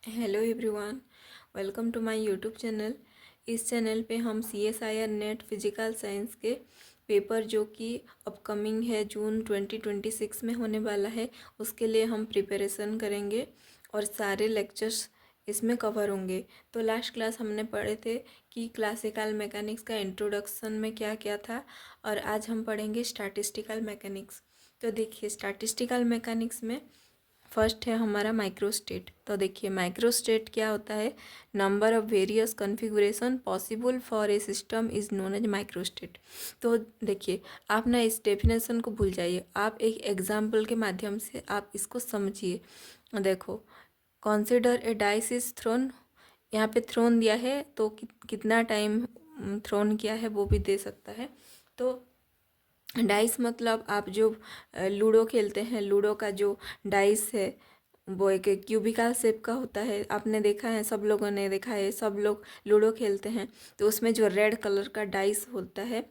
Hello everyone, welcome to my YouTube channel. इस channel पे हम CSIR नेट फिजिकल साइंस के पेपर जो कि अपकमिंग है जून 2026 में होने वाला है, उसके लिए हम प्रिपरेशन करेंगे और सारे लेक्चर्स इसमें कवर होंगे। तो लास्ट क्लास हमने पढ़े थे कि क्लासिकल मैकेनिक्स का इंट्रोडक्शन में क्या क्या था, और आज हम पढ़ेंगे स्टैटिस्टिकल मैकेनिक्स। तो देखिए, स्टैटिस्टिकल मैकेनिक्स में फर्स्ट है हमारा माइक्रोस्टेट। तो देखिए, माइक्रोस्टेट क्या होता है? Number of various configuration possible for a system is known as microstate. तो देखिए, आप ना इस डेफिनेशन को भूल जाइए, आप एक एग्जाम्पल के माध्यम से आप इसको समझिए। देखो, consider a dice is throne. यहाँ पे थ्रोन दिया है तो कितना टाइम थ्रोन किया है वो भी दे सकता है। तो डाइस मतलब आप जो लूडो खेलते हैं, लूडो का जो डाइस है वो एक क्यूबिकल शेप का होता है। आपने देखा है, सब लोगों ने देखा है, सब लोग लूडो खेलते हैं तो उसमें जो रेड कलर का डाइस होता है,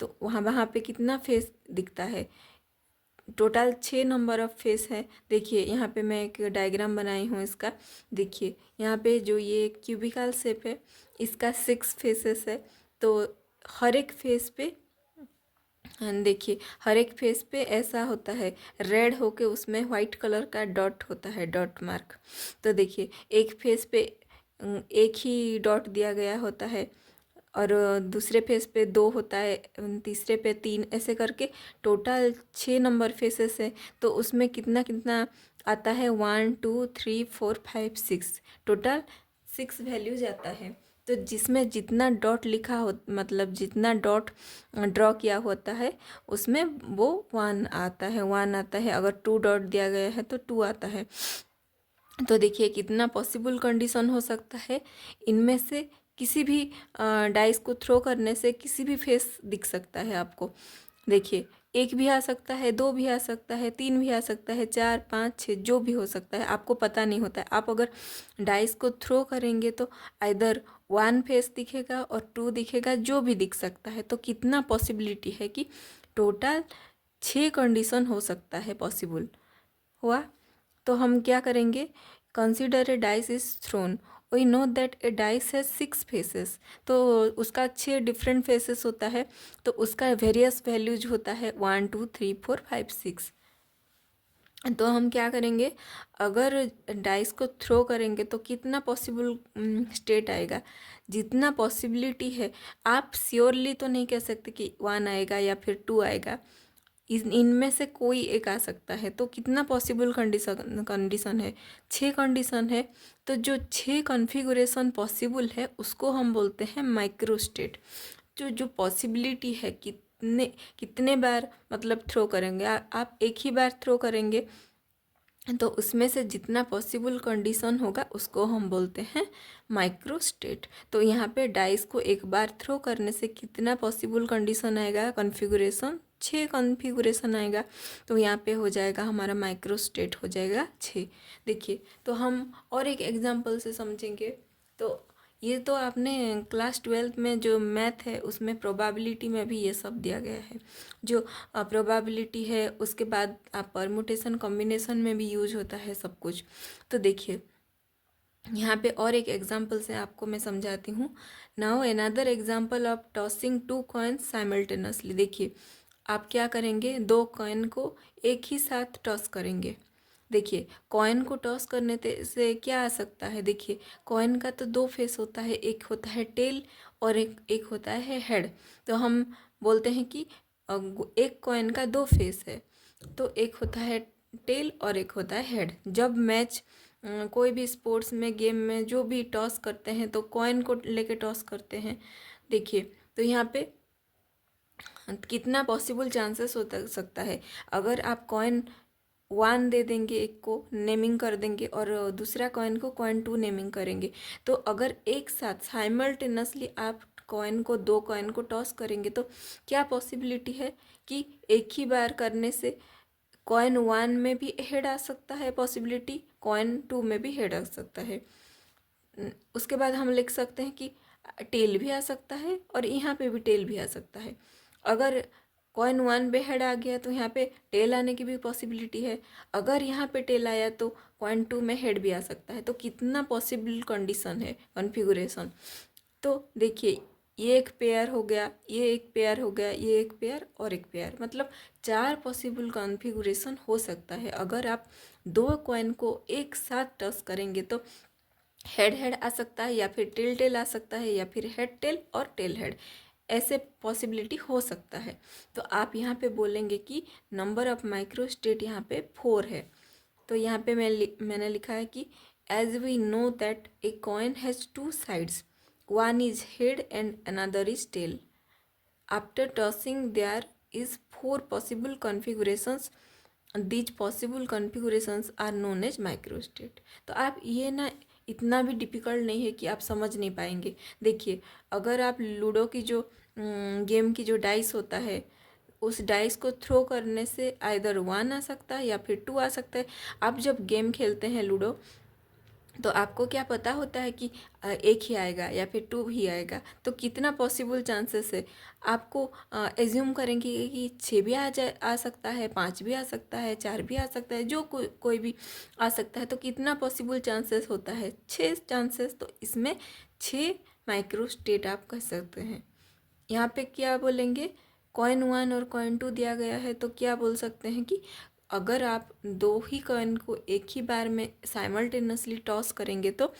तो वहाँ वहाँ पे कितना फेस दिखता है? टोटल 6 नंबर ऑफ फेस है। देखिए, यहाँ पे मैं एक डायग्राम बनाई हूँ इसका। देखिए, यहाँ पे जो ये क्यूबिकल शेप है इसका 6 फेसेस है। तो हर एक फेस पे देखिए, हर एक फेस पे ऐसा होता है, रेड होके उसमें वाइट कलर का डॉट होता है, डॉट मार्क। तो देखिए, एक फेस पे एक ही डॉट दिया गया होता है, और दूसरे फेस पे 2 होता है, तीसरे पे 3, ऐसे करके टोटल 6 नंबर फेसेस है। तो उसमें कितना कितना आता है? 1 2 3 4 5 6, टोटल 6 वैल्यूज आता है। तो जिसमें जितना डॉट लिखा हो, मतलब जितना डॉट ड्रॉ किया होता है उसमें वो 1 आता है, 1 आता है। अगर 2 डॉट दिया गया है तो 2 आता है। तो देखिए, कितना पॉसिबल कंडीशन हो सकता है। इनमें से किसी भी डाइस को थ्रो करने से किसी भी फेस दिख सकता है आपको। देखिए, एक भी आ सकता है, 2 भी आ सकता है, 3 भी आ सकता है, 4 5 6 जो भी हो सकता है, आपको पता नहीं होता है। आप अगर डाइस को थ्रो करेंगे तो आइदर 1 फेस दिखेगा और 2 दिखेगा, जो भी दिख सकता है। तो कितना पॉसिबिलिटी है कि टोटल 6 कंडीशन हो सकता है पॉसिबल हुआ। तो हम क्या करेंगे? Consider a dice is thrown, we know that a dice has 6 faces. तो उसका 6 डिफरेंट फेसेस होता है, तो उसका वेरियस वैल्यूज होता है 1 2 3 4 5 6। तो हम क्या करेंगे? अगर डाइस को थ्रो करेंगे तो कितना पॉसिबल स्टेट आएगा, जितना पॉसिबिलिटी है। आप श्योरली तो नहीं कह सकते कि 1 आएगा या फिर 2 आएगा, इनमें से कोई एक आ सकता है। तो कितना पॉसिबल कंडीशन कंडीशन है? 6 कंडीशन है। तो जो 6 कॉन्फ़िगरेशन पॉसिबल है उसको हम बोलते हैं माइक्रोस्टेट। जो जो पॉसिबिलिटी है, कितने कितने बार मतलब थ्रो करेंगे, आप एक ही बार थ्रो करेंगे तो उसमें से जितना पॉसिबल कंडीशन होगा उसको हम बोलते हैं माइक्रोस्टेट। तो यहाँ पे डाइस को एक बार थ्रो करने से कितना पॉसिबल कंडीशन आएगा? कॉन्फ़िगरेशन 6 कॉन्फ़िगरेशन आएगा। तो यहाँ पे हो जाएगा हमारा माइक्रोस्टेट हो जाएगा 6। देखिए, तो हम और एक एग्जांपल से समझेंगे। तो ये तो आपने क्लास 12 में जो मैथ है उसमें प्रोबेबिलिटी में भी ये सब दिया गया है। जो प्रोबेबिलिटी है उसके बाद आप परमुटेशन कॉम्बिनेशन में भी यूज होता है सब कुछ। तो देखिए, यहाँ पे और एक एग्जांपल से आपको मैं समझाती हूँ। Now another example of tossing 2 coins simultaneously. देखिए, आप क्या करेंगे? 2 कॉइन को एक ही साथ टॉस करेंगे। देखिए, कॉइन को टॉस करने से क्या आ सकता है? देखिए, कॉइन का तो 2 फेस होता है, एक होता है टेल और एक होता है हेड। तो हम बोलते हैं कि एक कॉइन का 2 फेस है, तो एक होता है टेल और एक होता है हेड। जब मैच कोई भी स्पोर्ट्स में, गेम में जो भी टॉस करते हैं तो कॉइन को लेके टॉस करते हैं। देखिए, तो यहाँ पे कितना पॉसिबल चांसेस हो सकता है। अगर आप कॉइन 1 दे देंगे, एक को नेमिंग कर देंगे और दूसरा कॉइन को कॉइन 2 नेमिंग करेंगे, तो अगर एक साथ साइमल्टेनियसली आप कॉइन को, 2 कॉइन को टॉस करेंगे तो क्या पॉसिबिलिटी है कि एक ही बार करने से कॉइन 1 में भी हेड आ सकता है, पॉसिबिलिटी कॉइन 2 में भी हेड आ सकता है। उसके बाद हम लिख सकते हैं कि टेल भी आ सकता है और यहाँ पे भी टेल भी आ सकता है। अगर कॉइन 1 पे हेड आ गया तो यहाँ पे टेल आने की भी पॉसिबिलिटी है। अगर यहाँ पे टेल आया तो कॉइन 2 में हेड भी आ सकता है। तो कितना पॉसिबल कंडीशन है, कॉन्फ़िगरेशन। तो देखिए ये एक पेयर हो गया, ये एक पेयर हो गया, ये एक पेयर और एक पेयर, मतलब 4 पॉसिबल कॉन्फ़िगरेशन हो सकता है। अगर आप 2 कॉइन को एक साथ टच करेंगे तो हेड हेड आ सकता है, या फिर टेल टेल आ सकता है, या फिर हेड टेल और टेल हेड, ऐसे पॉसिबिलिटी हो सकता है। तो आप यहाँ पे बोलेंगे कि नंबर ऑफ माइक्रोस्टेट यहाँ पे 4 है। तो यहाँ पे मैंने लिखा है कि as we know that a coin has 2 sides, one is head and another is tail, after tossing there is 4 possible configurations, these possible configurations are known as microstate. तो आप ये ना, इतना भी डिफ़िकल्ट नहीं है कि आप समझ नहीं पाएंगे। देखिए अगर आप लूडो की जो गेम की जो डाइस होता है, उस डाइस को थ्रो करने से आइदर 1 आ सकता है या फिर 2 आ सकता है। आप जब गेम खेलते हैं लूडो, तो आपको क्या पता होता है कि एक ही आएगा या फिर 2 ही आएगा। तो कितना पॉसिबल चांसेस है, आपको एज्यूम करेंगे कि 6 भी आ सकता है, 5 भी आ सकता है, 4 भी आ सकता है, जो कोई भी आ सकता है। तो कितना पॉसिबल चांसेस होता है, 6 चांसेस। तो इसमें 6 माइक्रोस्टेट आप कह सकते हैं। यहाँ पे क्या बोलेंगे, कॉइन 1 और कॉइन 2 दिया गया है, तो क्या बोल सकते हैं कि अगर आप 2 ही कॉइन को एक ही बार में साइमल्टेनियसली टॉस करेंगे तो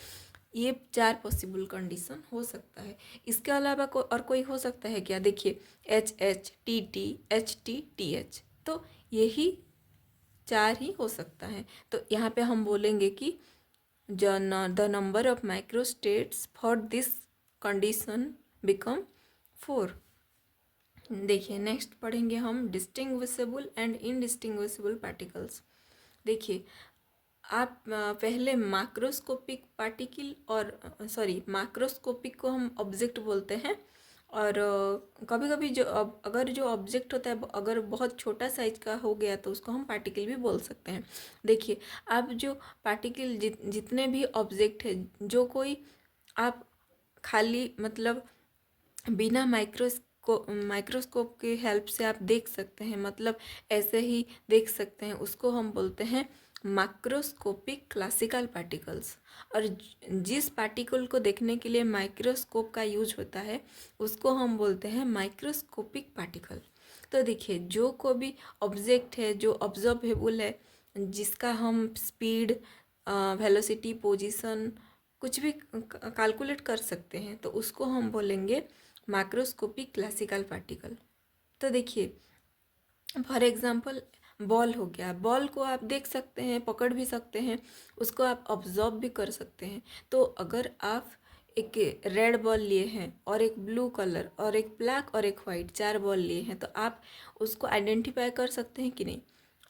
ये 4 पॉसिबल कंडीशन हो सकता है। इसके अलावा और कोई हो सकता है क्या, देखिए H H T T H T T H, तो यही 4 ही हो सकता है। तो यहाँ पे हम बोलेंगे कि the number of microstates for this condition become 4। देखिए नेक्स्ट पढ़ेंगे हम डिस्टिंग्विशेबल एंड इनडिस्टिंग्विशेबल पार्टिकल्स। देखिए आप पहले माक्रोस्कोपिक पार्टिकल और माक्रोस्कोपिक को हम ऑब्जेक्ट बोलते हैं, और कभी कभी जो अगर जो ऑब्जेक्ट होता है अगर बहुत छोटा साइज का हो गया तो उसको हम पार्टिकल भी बोल सकते हैं। देखिए आप जो पार्टिकल जितने भी ऑब्जेक्ट है, जो कोई आप खाली मतलब बिना माइक्रोस्कोप के हेल्प से आप देख सकते हैं, मतलब ऐसे ही देख सकते हैं, उसको हम बोलते हैं माक्रोस्कोपिक क्लासिकल पार्टिकल्स। और जिस पार्टिकल को देखने के लिए माइक्रोस्कोप का यूज होता है उसको हम बोलते हैं माइक्रोस्कोपिक पार्टिकल। तो देखिए जो कोई भी ऑब्जेक्ट है जो ऑब्जर्वेबल है, जिसका हम स्पीड, वेलोसिटी, पोजीशन कुछ भी कैलकुलेट कर सकते हैं, तो उसको हम बोलेंगे मैक्रोस्कोपिक क्लासिकल पार्टिकल। तो देखिए फॉर एग्जांपल बॉल हो गया, बॉल को आप देख सकते हैं, पकड़ भी सकते हैं, उसको आप ऑब्जर्व भी कर सकते हैं। तो अगर आप एक रेड बॉल लिए हैं और एक ब्लू कलर और एक ब्लैक और एक वाइट, 4 बॉल लिए हैं, तो आप उसको आइडेंटिफाई कर सकते हैं कि नहीं।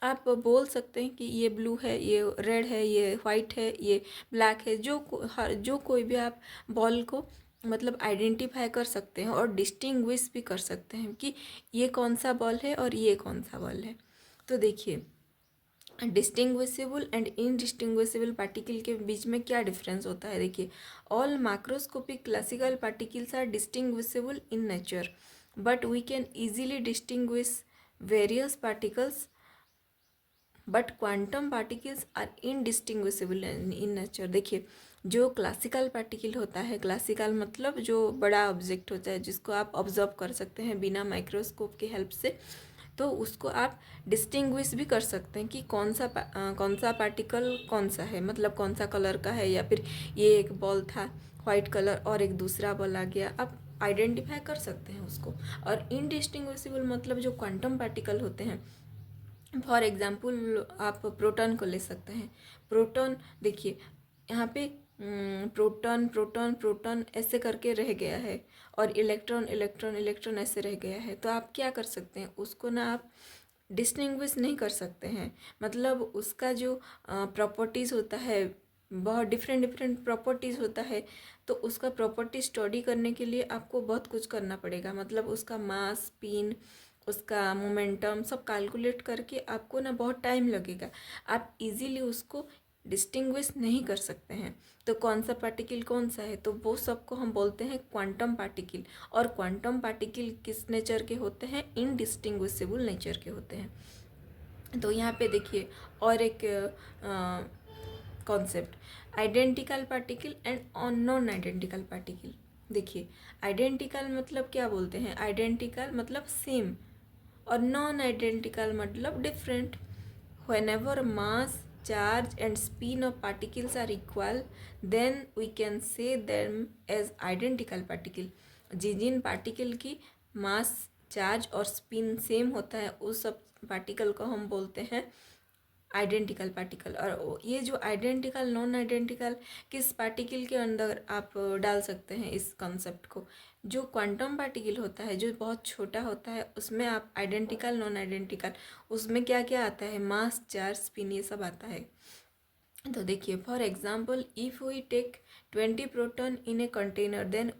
आप बोल सकते हैं कि ये ब्लू है, ये रेड है, ये वाइट है, ये ब्लैक है, जो कोई भी आप बॉल को मतलब आइडेंटिफाई कर सकते हैं और डिस्टिंग्विश भी कर सकते हैं कि ये कौन सा बॉल है और ये कौन सा बॉल है। तो देखिए डिस्टिंग्विशेबल एंड इनडिस्टिंग्विशेबल पार्टिकल के बीच में क्या डिफरेंस होता है। देखिए all macroscopic classical particles are distinguishable in nature, but we can easily distinguish various particles, but quantum particles are indistinguishable in nature. देखिए जो क्लासिकल पार्टिकल होता है, क्लासिकल मतलब जो बड़ा ऑब्जेक्ट होता है जिसको आप ऑब्जर्व कर सकते हैं बिना माइक्रोस्कोप की हेल्प से, तो उसको आप डिस्टिंग्विश भी कर सकते हैं कि कौन सा पार्टिकल कौन सा है, मतलब कौन सा कलर का है, या फिर ये एक बॉल था वाइट कलर और एक दूसरा बॉल आ गया, आप आइडेंटिफाई कर सकते हैं उसको। और इनडिस्टिंग्विशेबल मतलब जो क्वांटम पार्टिकल होते हैं, फॉर एग्जाम्पल आप प्रोटॉन को ले सकते हैं। प्रोटॉन देखिए यहाँ पे प्रोटॉन प्रोटॉन प्रोटॉन ऐसे करके रह गया है, और इलेक्ट्रॉन इलेक्ट्रॉन इलेक्ट्रॉन ऐसे रह गया है। तो आप क्या कर सकते हैं, उसको ना आप डिस्टिंग्विश नहीं कर सकते हैं, मतलब उसका जो प्रॉपर्टीज़ होता है बहुत डिफरेंट डिफरेंट प्रॉपर्टीज़ होता है। तो उसका प्रॉपर्टी स्टडी करने के लिए आपको बहुत कुछ करना पड़ेगा, मतलब उसका मास, स्पिन, उसका मोमेंटम सब कैलकुलेट करके आपको ना बहुत टाइम लगेगा। आप इजीली उसको डिस्टिंग्विश नहीं कर सकते हैं। तो कौन सा पार्टिकल कौन सा है, तो वो सबको हम बोलते हैं क्वांटम पार्टिकल। और क्वांटम पार्टिकल किस नेचर के होते हैं, इनडिस्टिंग्विशेबल नेचर के होते हैं। तो यहाँ पे देखिए और एक concept, identical particle and non identical particle. देखिए आइडेंटिकल मतलब क्या बोलते हैं, आइडेंटिकल मतलब सेम और नॉन आइडेंटिकल मतलब different. whenever mass, charge and spin of particles are equal, then we can say them as identical particle। Jin particle की मास, charge और स्पिन सेम होता है उस सब पार्टिकल को हम बोलते हैं आइडेंटिकल पार्टिकल। और ये जो आइडेंटिकल नॉन आइडेंटिकल किस पार्टिकल के अंदर आप डाल सकते हैं इस कॉन्सेप्ट को, जो क्वांटम पार्टिकल होता है जो बहुत छोटा होता है उसमें आप आइडेंटिकल नॉन आइडेंटिकल, उसमें क्या क्या आता है, मास, चार्ज, स्पिन, ये सब आता है। तो देखिए for example if we take 20 proton in a container then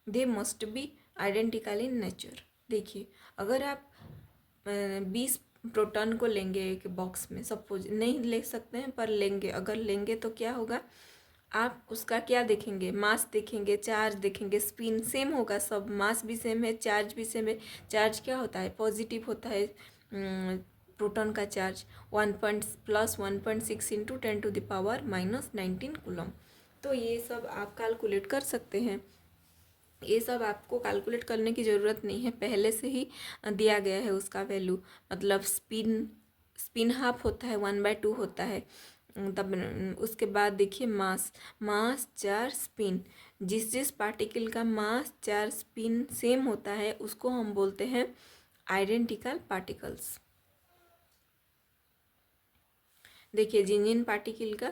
they must be identical in nature. देखिए अगर आप 20 प्रोटॉन को लेंगे एक बॉक्स में, सपोज नहीं ले सकते हैं पर लेंगे, अगर लेंगे तो क्या होगा, आप उसका क्या देखेंगे, मास देखेंगे, चार्ज देखेंगे, स्पिन सेम होगा, सब मास भी सेम है, चार्ज भी सेम है। चार्ज क्या होता है, पॉजिटिव होता है प्रोटॉन का चार्ज 1+1.6 इंटू 10⁻⁻19 कूलम। तो ये सब आप कैलकुलेट कर सकते हैं, ये सब आपको कैलकुलेट करने की ज़रूरत नहीं है, पहले से ही दिया गया है उसका वैल्यू। मतलब स्पिन हाफ होता है 1/2 होता है। तब उसके बाद देखिए मास, चार्ज, स्पिन, जिस पार्टिकल का मास, चार्ज, स्पिन सेम होता है उसको हम बोलते हैं आइडेंटिकल पार्टिकल्स। देखिए जिन पार्टिकल का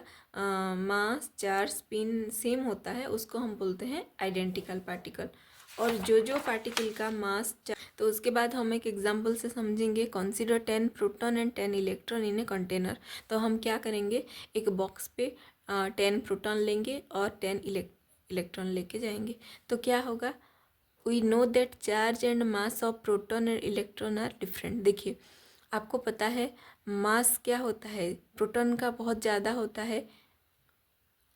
मास, चार्ज, स्पिन सेम होता है उसको हम बोलते हैं आइडेंटिकल पार्टिकल। और जो पार्टिकल का मास, तो उसके बाद हम एक एग्जांपल से समझेंगे। Consider 10 proton and 10 electron in a container. तो हम क्या करेंगे, एक बॉक्स पे 10 प्रोटॉन लेंगे और 10 इलेक्ट्रॉन लेके जाएंगे। तो क्या होगा, we know that charge and mass of proton and electron are different. देखिए आपको पता है मास क्या होता है, प्रोटॉन का बहुत ज़्यादा होता है,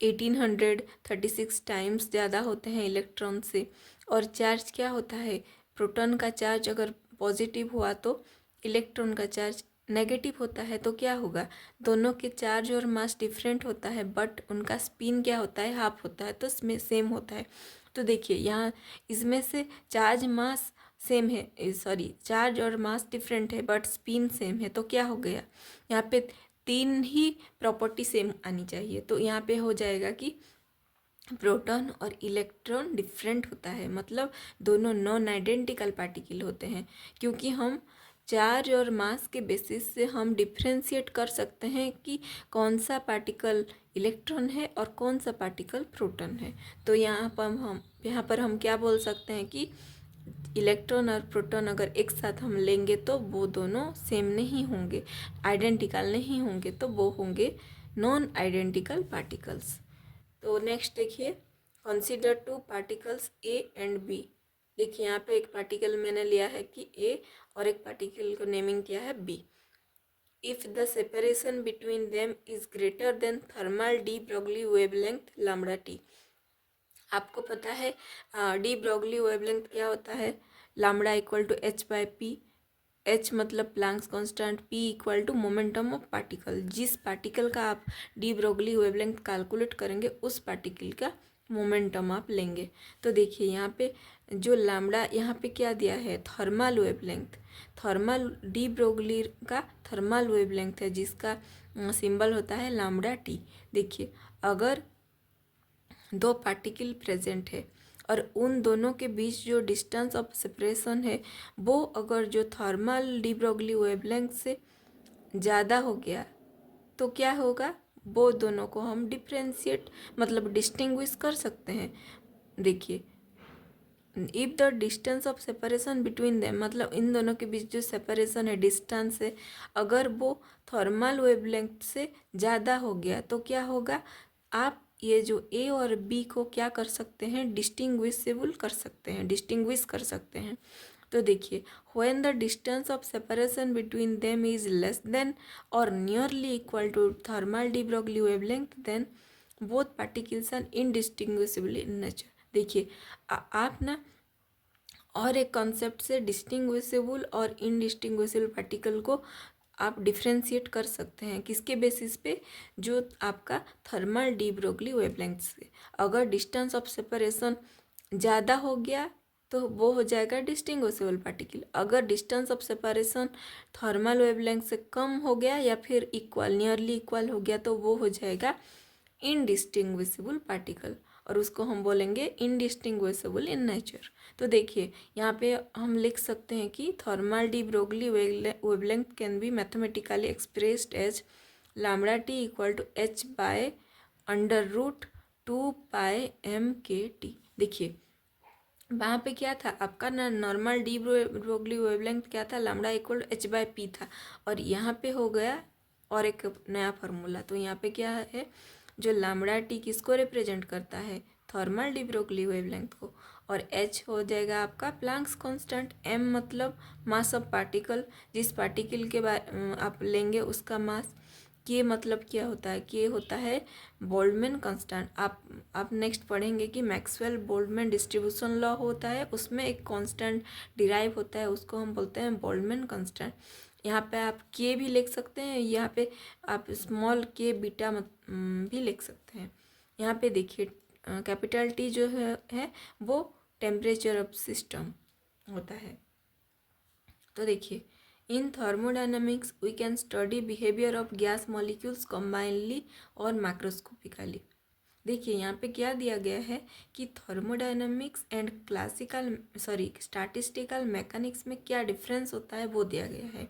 1836 टाइम्स ज़्यादा होते हैं इलेक्ट्रॉन से। और चार्ज क्या होता है, प्रोटॉन का चार्ज अगर पॉजिटिव हुआ तो इलेक्ट्रॉन का चार्ज नेगेटिव होता है। तो क्या होगा, दोनों के चार्ज और मास डिफरेंट होता है बट उनका स्पिन क्या होता है, हाफ होता है, तो इसमें सेम होता है। तो देखिए यहाँ इसमें से चार्ज मास सेम है, सॉरी चार्ज और मास डिफरेंट है बट स्पिन सेम है। तो क्या हो गया, यहाँ पे 3 ही प्रॉपर्टी सेम आनी चाहिए। तो यहाँ पे हो जाएगा कि प्रोटॉन और इलेक्ट्रॉन डिफरेंट होता है, मतलब दोनों नॉन आइडेंटिकल पार्टिकल होते हैं। क्योंकि हम चार्ज और मास के बेसिस से हम डिफ्रेंशिएट कर सकते हैं कि कौन सा पार्टिकल इलेक्ट्रॉन है और कौन सा पार्टिकल प्रोटॉन है। तो यहाँ पर हम क्या बोल सकते हैं कि इलेक्ट्रॉन और प्रोटॉन अगर एक साथ हम लेंगे तो वो दोनों सेम नहीं होंगे, आइडेंटिकल नहीं होंगे, तो वो होंगे नॉन आइडेंटिकल पार्टिकल्स। तो नेक्स्ट देखिए, consider 2 particles A and B. देखिए यहाँ पे एक पार्टिकल मैंने लिया है कि ए और एक पार्टिकल को नेमिंग किया है B. If the separation between them is greater than thermal de Broglie wavelength lambda T. आपको पता है डी ब्रोगली वेवलेंथ क्या होता है, lambda equal to h/p। h मतलब Planck's constant, p equal to momentum of particle. जिस particle का आप डी ब्रोगली वेवलेंथ कैलकुलेट करेंगे उस पार्टिकल का मोमेंटम आप लेंगे। तो देखिए यहाँ पे जो लैम्डा यहाँ पे क्या दिया है, thermal wavelength, thermal de Broglie का थर्मल वेवलेंथ है जिसका सिंबल होता है लैम्डा टी। देखिए अगर 2 पार्टिकल प्रेजेंट है और उन दोनों के बीच जो डिस्टेंस ऑफ सेपरेशन है वो अगर जो थर्मल डी ब्रोगली वेवलेंथ से ज़्यादा हो गया तो क्या होगा, वो दोनों को हम डिफ्रेंशिएट मतलब डिस्टिंग्विश कर सकते हैं। देखिए if the distance of separation between them, मतलब इन दोनों के बीच जो सेपरेशन है, डिस्टेंस है, अगर वो थर्मल वेवलेंथ से ज़्यादा हो गया तो क्या होगा, आप ये जो ए और बी को क्या कर सकते हैं, डिस्टिंग्विशेबल कर सकते हैं, डिस्टिंग्विश कर सकते हैं। तो देखिए when the distance of separation between them is less than और nearly equal to thermal de Broglie wavelength then both particles are indistinguishable in nature. देखिए आप ना और एक कॉन्सेप्ट से डिस्टिंग्विशेबल और इनडिस्टिंग्विशेबल पार्टिकल को आप डिफ्रेंशिएट कर सकते हैं किसके बेसिस पे, जो आपका थर्मल डी ब्रोगली वेवलेंथ से। अगर डिस्टेंस ऑफ सेपरेशन ज़्यादा हो गया तो वो हो जाएगा डिस्टिंग्विशेबल पार्टिकल। अगर distance of separation thermal wavelength से कम हो गया या फिर इक्वल, नियरली इक्वल हो गया, तो वो हो जाएगा इनडिस्टिंग्विशेबल पार्टिकल, और उसको हम बोलेंगे इनडिस्टिंग्विशेबल इन नेचर। तो देखिए यहाँ पे हम लिख सकते हैं कि thermal de Broglie wavelength can be mathematically expressed as lambda T equal to h by √2πm/k/t। देखिए वहाँ पे क्या था आपका ना, नॉर्मल डी ब्रोगली वेवलेंथ क्या था, लैम्बडा इक्वल टू h/p था, और यहाँ पे हो गया और एक नया फार्मूला। तो यहाँ पे क्या है, जो लैम्बडा टी किसको रिप्रेजेंट करता है, थर्मल डी ब्रोगली वेवलेंथ को, और h हो जाएगा आपका प्लैंक्स कांस्टेंट, m मतलब मास ऑफ पार्टिकल, जिस पार्टिकल के आप लेंगे उसका मास, के मतलब क्या होता है, के होता है बोल्ट्जमैन कांस्टेंट। आप नेक्स्ट पढ़ेंगे कि मैक्सवेल बोल्ट्जमैन डिस्ट्रीब्यूशन लॉ होता है, उसमें एक कांस्टेंट डिराइव होता है, उसको हम बोलते हैं बोल्ट्जमैन कांस्टेंट। यहाँ पे आप के भी लिख सकते हैं, यहाँ पे आप स्मॉल के बीटा भी लिख सकते हैं। यहाँ पे देखिए कैपिटल टी जो है वो टेम्परेचर ऑफ सिस्टम होता है। तो देखिए in thermodynamics we can study behaviour of gas molecules combinely और मैक्रोस्कोपिकली। देखिए यहाँ पे क्या दिया गया है कि थर्मोडायनामिक्स एंड स्टैटिस्टिकल मैकेनिक्स में क्या डिफरेंस होता है वो दिया गया है।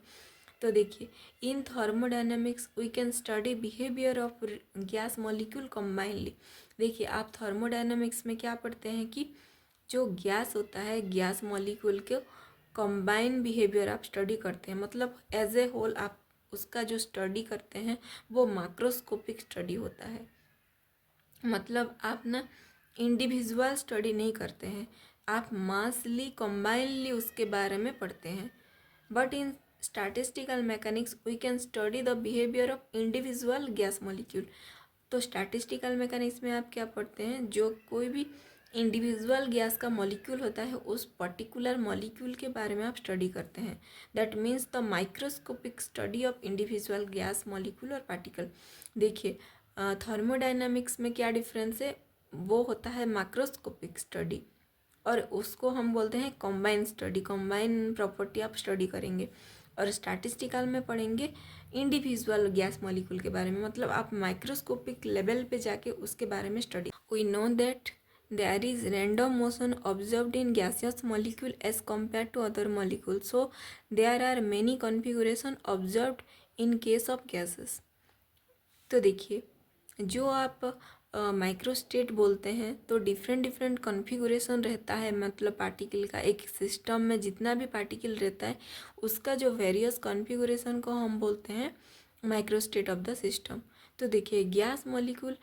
तो देखिए in thermodynamics we can study behaviour of gas molecule combinely. देखिए आप थर्मोडायनामिक्स में क्या पढ़ते हैं कि जो गैस होता है, गैस मॉलिक्यूल के कंबाइन बिहेवियर आप स्टडी करते हैं, मतलब एज ए होल आप उसका जो स्टडी करते हैं वो माइक्रोस्कोपिक स्टडी होता है। मतलब आप ना इंडिविजुअल स्टडी नहीं करते हैं, आप मासली कंबाइनली उसके बारे में पढ़ते हैं। But in statistical mechanics we can study the behaviour of individual gas molecule. तो स्टैटिस्टिकल मैकेनिक्स में आप क्या पढ़ते हैं, जो कोई भी इंडिविजुअल गैस का मॉलिक्यूल होता है उस पर्टिकुलर मॉलिक्यूल के बारे में आप स्टडी करते हैं। That means the microscopic study of individual gas molecule और पार्टिकल। देखिए थर्मोडायनामिक्स में क्या डिफरेंस है, वो होता है माइक्रोस्कोपिक स्टडी, और उसको हम बोलते हैं कॉम्बाइन स्टडी, कॉम्बाइन प्रॉपर्टी आप स्टडी करेंगे। और स्टैटिस्टिकल में पढ़ेंगे इंडिविजुअल गैस मॉलिक्यूल के बारे में, मतलब आप माइक्रोस्कोपिक लेवल पे जाके उसके बारे में study. We know that there is random motion observed in gaseous molecule as compared to other molecules, so there are many configuration observed in case of gases। तो देखिए जो आप माइक्रोस्टेट बोलते हैं तो डिफरेंट कॉन्फ़िगरेशन रहता है, मतलब पार्टिकल का एक सिस्टम में जितना भी पार्टिकल रहता है उसका जो वेरियस कॉन्फ़िगरेशन को हम बोलते हैं माइक्रोस्टेट ऑफ द सिस्टम। तो देखिए गैस मॉलिक्यूल,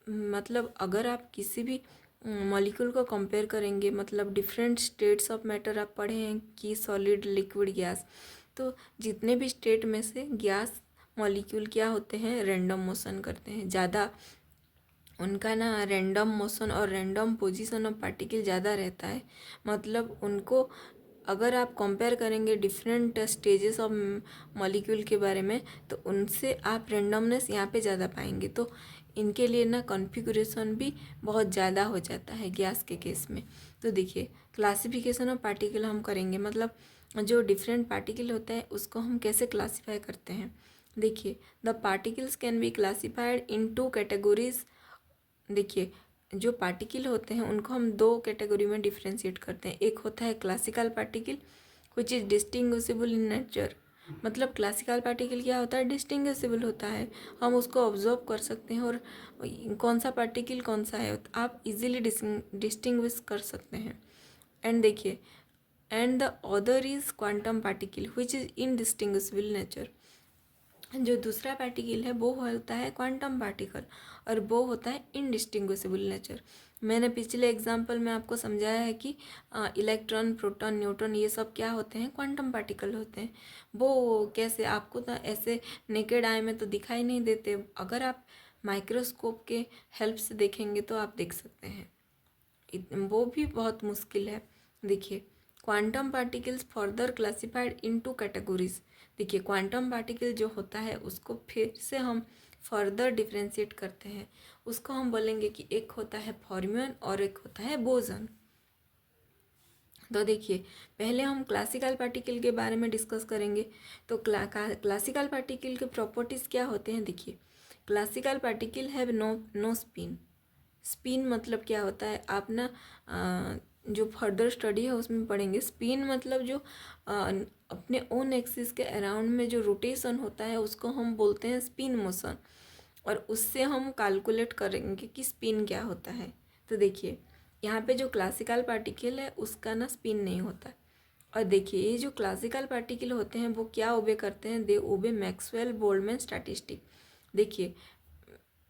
मतलब अगर आप किसी भी मॉलिक्यूल को कंपेयर करेंगे, मतलब डिफरेंट स्टेट्स ऑफ मैटर आप पढ़े हैं कि सॉलिड, लिक्विड, गैस, तो जितने भी स्टेट में से गैस मॉलिक्यूल क्या होते हैं, रैंडम मोशन करते हैं, ज़्यादा उनका ना रैंडम मोशन और रैंडम पोजीशन ऑफ पार्टिकल ज़्यादा रहता है। मतलब उनको अगर आप कंपेयर करेंगे डिफरेंट स्टेजेस ऑफ मॉलिक्यूल के बारे में तो उनसे आप रैंडमनेस यहाँ पे ज़्यादा पाएंगे। तो इनके लिए ना कॉन्फ़िगरेशन भी बहुत ज़्यादा हो जाता है गैस के केस में। तो देखिए क्लासिफिकेशन ऑफ पार्टिकल हम करेंगे, मतलब जो डिफरेंट पार्टिकल होता है उसको हम कैसे क्लासीफाई करते हैं। देखिए the particles can be classified in 2 categories. देखिए जो पार्टिकल होते हैं उनको हम 2 कैटेगरी में डिफ्रेंशिएट करते हैं। एक होता है classical particle which is distinguishable in nature. मतलब क्लासिकल पार्टिकल क्या होता है, डिस्टिंग्विशेबल होता है, हम उसको ऑब्जर्व कर सकते हैं और कौन सा पार्टिकल कौन सा है आप इजीली डिस्टिंग्विश कर सकते हैं। एंड देखिए and the other is quantum particle which is indistinguishable nature. जो दूसरा पार्टिकल है वो होता है क्वांटम पार्टिकल और वो होता है इनडिस्टिंग्विशेबल नेचर। मैंने पिछले एग्जाम्पल में आपको समझाया है कि इलेक्ट्रॉन, प्रोटॉन, न्यूट्रॉन ये सब क्या होते हैं, क्वांटम पार्टिकल होते हैं। वो कैसे, आपको तो ऐसे नेकेड आई में तो दिखाई नहीं देते, अगर आप माइक्रोस्कोप के हेल्प से देखेंगे तो आप देख सकते हैं, वो भी बहुत मुश्किल है। देखिए quantum particles further classified in 2 categories. देखिए क्वांटम पार्टिकल जो होता है उसको फिर से हम फर्दर डिफ्रेंशिएट करते हैं, उसको हम बोलेंगे कि एक होता है फॉर्मियन और एक होता है बोसन। तो देखिए पहले हम क्लासिकल पार्टिकल के बारे में डिस्कस करेंगे। तो क्लासिकल पार्टिकल के प्रॉपर्टीज़ क्या होते हैं। देखिए classical particle have no spin. Spin मतलब क्या होता है, आप ना जो फर्दर स्टडी है उसमें पढ़ेंगे। स्पिन मतलब जो अपने ओन एक्सिस के अराउंड में जो रोटेशन होता है उसको हम बोलते हैं स्पिन मोशन, और उससे हम कैलकुलेट करेंगे कि स्पिन क्या होता है। तो देखिए यहाँ पे जो क्लासिकल पार्टिकल है उसका ना स्पिन नहीं होता। और देखिए ये जो क्लासिकल पार्टिकल होते हैं वो क्या ओबे करते हैं, दे ओबे मैक्सवेल बोल्ट्जमैन स्टैटिस्टिक। देखिए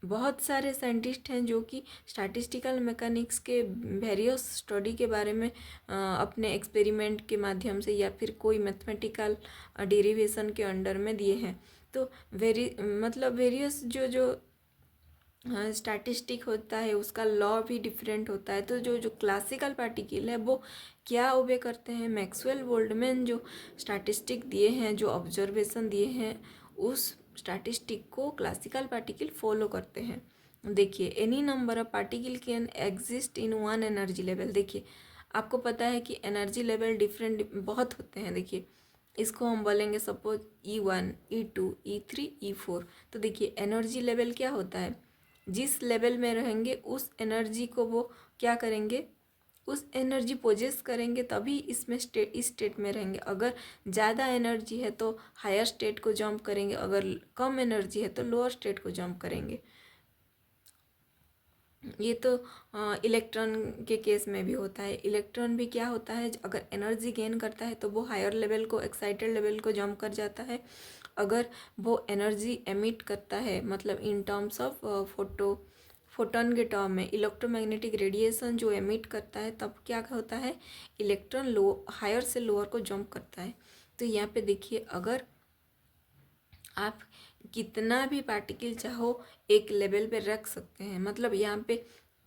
बहुत सारे साइंटिस्ट हैं जो कि स्टैटिस्टिकल मैकेनिक्स के वेरियस स्टडी के बारे में अपने एक्सपेरिमेंट के माध्यम से या फिर कोई मैथमेटिकल डेरिवेशन के अंडर में दिए हैं। तो वेरियस जो जो स्टैटिस्टिक होता है उसका लॉ भी डिफरेंट होता है। तो जो जो क्लासिकल पार्टिकल है वो क्या ओबे करते हैं, मैक्सवेल बोल्ट्जमैन जो स्टैटिस्टिक दिए हैं, जो ऑब्जर्वेशन दिए हैं, उस स्टैटिस्टिक को क्लासिकल पार्टिकल फॉलो करते हैं। देखिए any number of particle can exist in one energy level. देखिए आपको पता है कि एनर्जी लेवल डिफरेंट बहुत होते हैं। देखिए इसको हम बोलेंगे suppose E1, E2, E3, E4। तो देखिए एनर्जी लेवल क्या होता है, जिस लेवल में रहेंगे उस एनर्जी को वो क्या करेंगे, उस एनर्जी पोजेस करेंगे तभी इसमें इस स्टेट में रहेंगे। अगर ज़्यादा एनर्जी है तो हायर स्टेट को जंप करेंगे, अगर कम एनर्जी है तो लोअर स्टेट को जंप करेंगे। ये तो इलेक्ट्रॉन के केस में भी होता है। इलेक्ट्रॉन भी क्या होता है, अगर एनर्जी गेन करता है तो वो हायर लेवल को, एक्साइटेड लेवल को जंप कर जाता है। अगर वो एनर्जी एमिट करता है, मतलब इन टर्म्स ऑफ फोटोन के टर्म में इलेक्ट्रोमैग्नेटिक रेडिएशन जो एमिट करता है, तब क्या होता है, इलेक्ट्रॉन हायर से लोअर को जंप करता है। तो यहाँ पे देखिए अगर आप कितना भी पार्टिकल चाहो एक लेवल पे रख सकते हैं। मतलब यहाँ पे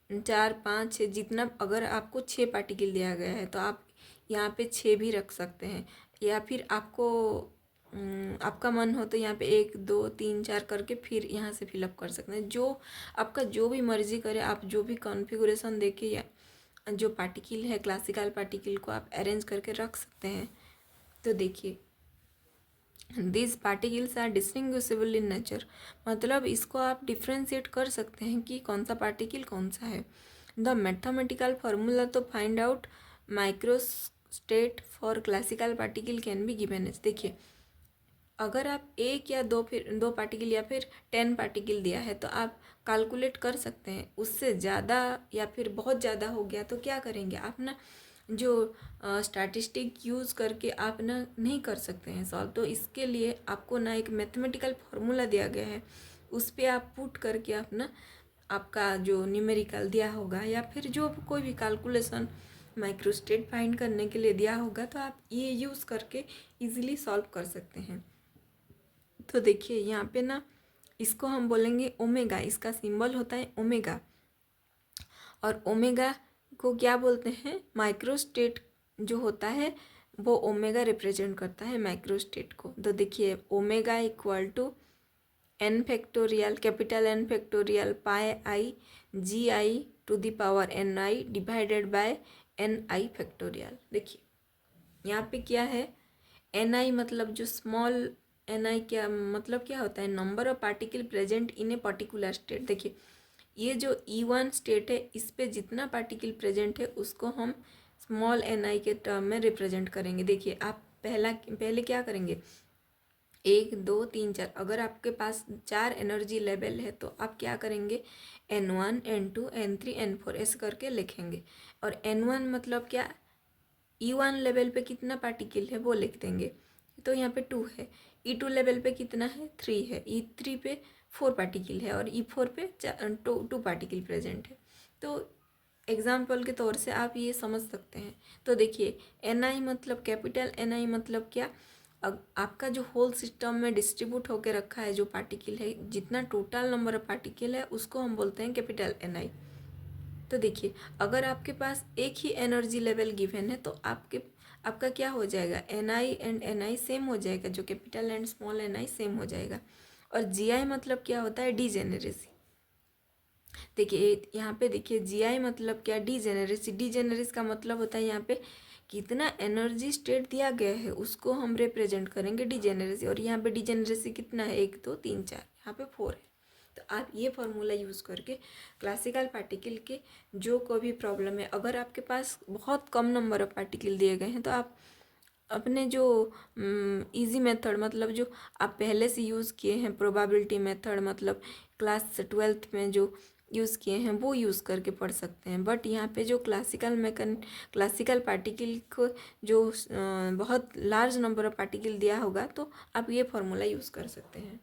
4, 5, 6 जितना, अगर आपको 6 पार्टिकल दिया गया है तो आप यहाँ पे 6 भी रख सकते हैं, या फिर आपको आपका मन हो तो यहाँ पे 1, 2, 3, 4 करके फिर यहाँ से फिलअप कर सकते हैं। जो आपका जो भी मर्जी करे, आप जो भी कॉन्फ़िगरेशन देके या जो पार्टिकल है क्लासिकल पार्टिकल को आप अरेंज करके रख सकते हैं। तो देखिए this particles are distinguishable in nature, मतलब इसको आप डिफ्रेंशिएट कर सकते हैं कि कौन सा पार्टिकल कौन सा है। The mathematical formula to find out microstate for classical particle can be given as. देखिए अगर आप एक या दो, फिर 2 पार्टिकल या फिर 10 पार्टिकल दिया है तो आप कैलकुलेट कर सकते हैं। उससे ज़्यादा या फिर बहुत ज़्यादा हो गया तो क्या करेंगे आप ना, जो स्टैटिस्टिक यूज़ करके आप ना नहीं कर सकते हैं सॉल्व। तो इसके लिए आपको ना एक मैथमेटिकल फार्मूला दिया गया है, उस पर आप पुट करके आप ना आपका जो न्यूमेरिकल दिया होगा या फिर जो कोई भी कैलकुलेशन माइक्रोस्टेट फाइंड करने के लिए दिया होगा, तो आप ये यूज़ करके इजीली सॉल्व कर सकते हैं। तो देखिए यहाँ पे ना इसको हम बोलेंगे ओमेगा, इसका सिंबल होता है ओमेगा, और ओमेगा को क्या बोलते हैं, माइक्रोस्टेट जो होता है वो ओमेगा रिप्रेजेंट करता है माइक्रोस्टेट को। तो देखिए omega equal to n factorial, capital N factorial pi i g i to the power n i divided by n i factorial. देखिए यहाँ पे क्या है, n i मतलब जो स्मॉल n i क्या मतलब क्या होता है, number of particle present in a particular state. देखिए ये जो E1 स्टेट है इस पे जितना पार्टिकल प्रेजेंट है उसको हम स्मॉल n i के टर्म में रिप्रेजेंट करेंगे। देखिए आप पहले क्या करेंगे, 1, 2, 3, 4, अगर आपके पास 4 एनर्जी लेवल है तो आप क्या करेंगे, N1, N2, N3, N4 ऐसे करके लिखेंगे। और N1 मतलब क्या, E1 लेवल पे कितना पार्टिकल है वो लिख देंगे, तो यहाँ पे 2 है। E2 लेवल पे कितना है, 3 है। E3 पे 4 पार्टिकल है और E4 पे 2 पार्टिकल प्रेजेंट है। तो एग्जाम्पल के तौर से आप ये समझ सकते हैं। तो देखिए Ni मतलब कैपिटल Ni मतलब क्या, आपका जो होल सिस्टम में डिस्ट्रीब्यूट होकर रखा है जो पार्टिकल है, जितना टोटल नंबर ऑफ पार्टिकल है उसको हम बोलते हैं कैपिटल Ni। तो देखिए, अगर आपके पास एक ही एनर्जी लेवल गिवन है तो आपका क्या हो जाएगा, Ni एंड Ni सेम हो जाएगा, जो capital and small Ni same हो जाएगा। और Gi मतलब क्या होता है, डीजेनरेसी। देखिए यहाँ पे देखिए, Gi मतलब क्या, डीजेनरेसी। डीजेनरेसी का मतलब होता है यहाँ पे कितना एनर्जी स्टेट दिया गया है उसको हम रिप्रेजेंट करेंगे डीजेनरेसी। और यहाँ पे डीजेनरेसी कितना है, 1 2 3 4, यहाँ पे 4 है। तो आप ये फॉर्मूला यूज़ करके क्लासिकल पार्टिकल के जो कोई भी प्रॉब्लम है, अगर आपके पास बहुत कम नंबर ऑफ पार्टिकल दिए गए हैं तो आप अपने जो इजी मेथड, मतलब जो आप पहले से यूज़ किए हैं, प्रोबेबिलिटी मेथड, मतलब क्लास 12th में जो यूज़ किए हैं वो यूज़ करके पढ़ सकते हैं। बट यहाँ पे जो क्लासिकल पार्टिकल को जो बहुत लार्ज नंबर ऑफ पार्टिकल दिया होगा तो आप ये फॉर्मूला यूज़ कर सकते हैं।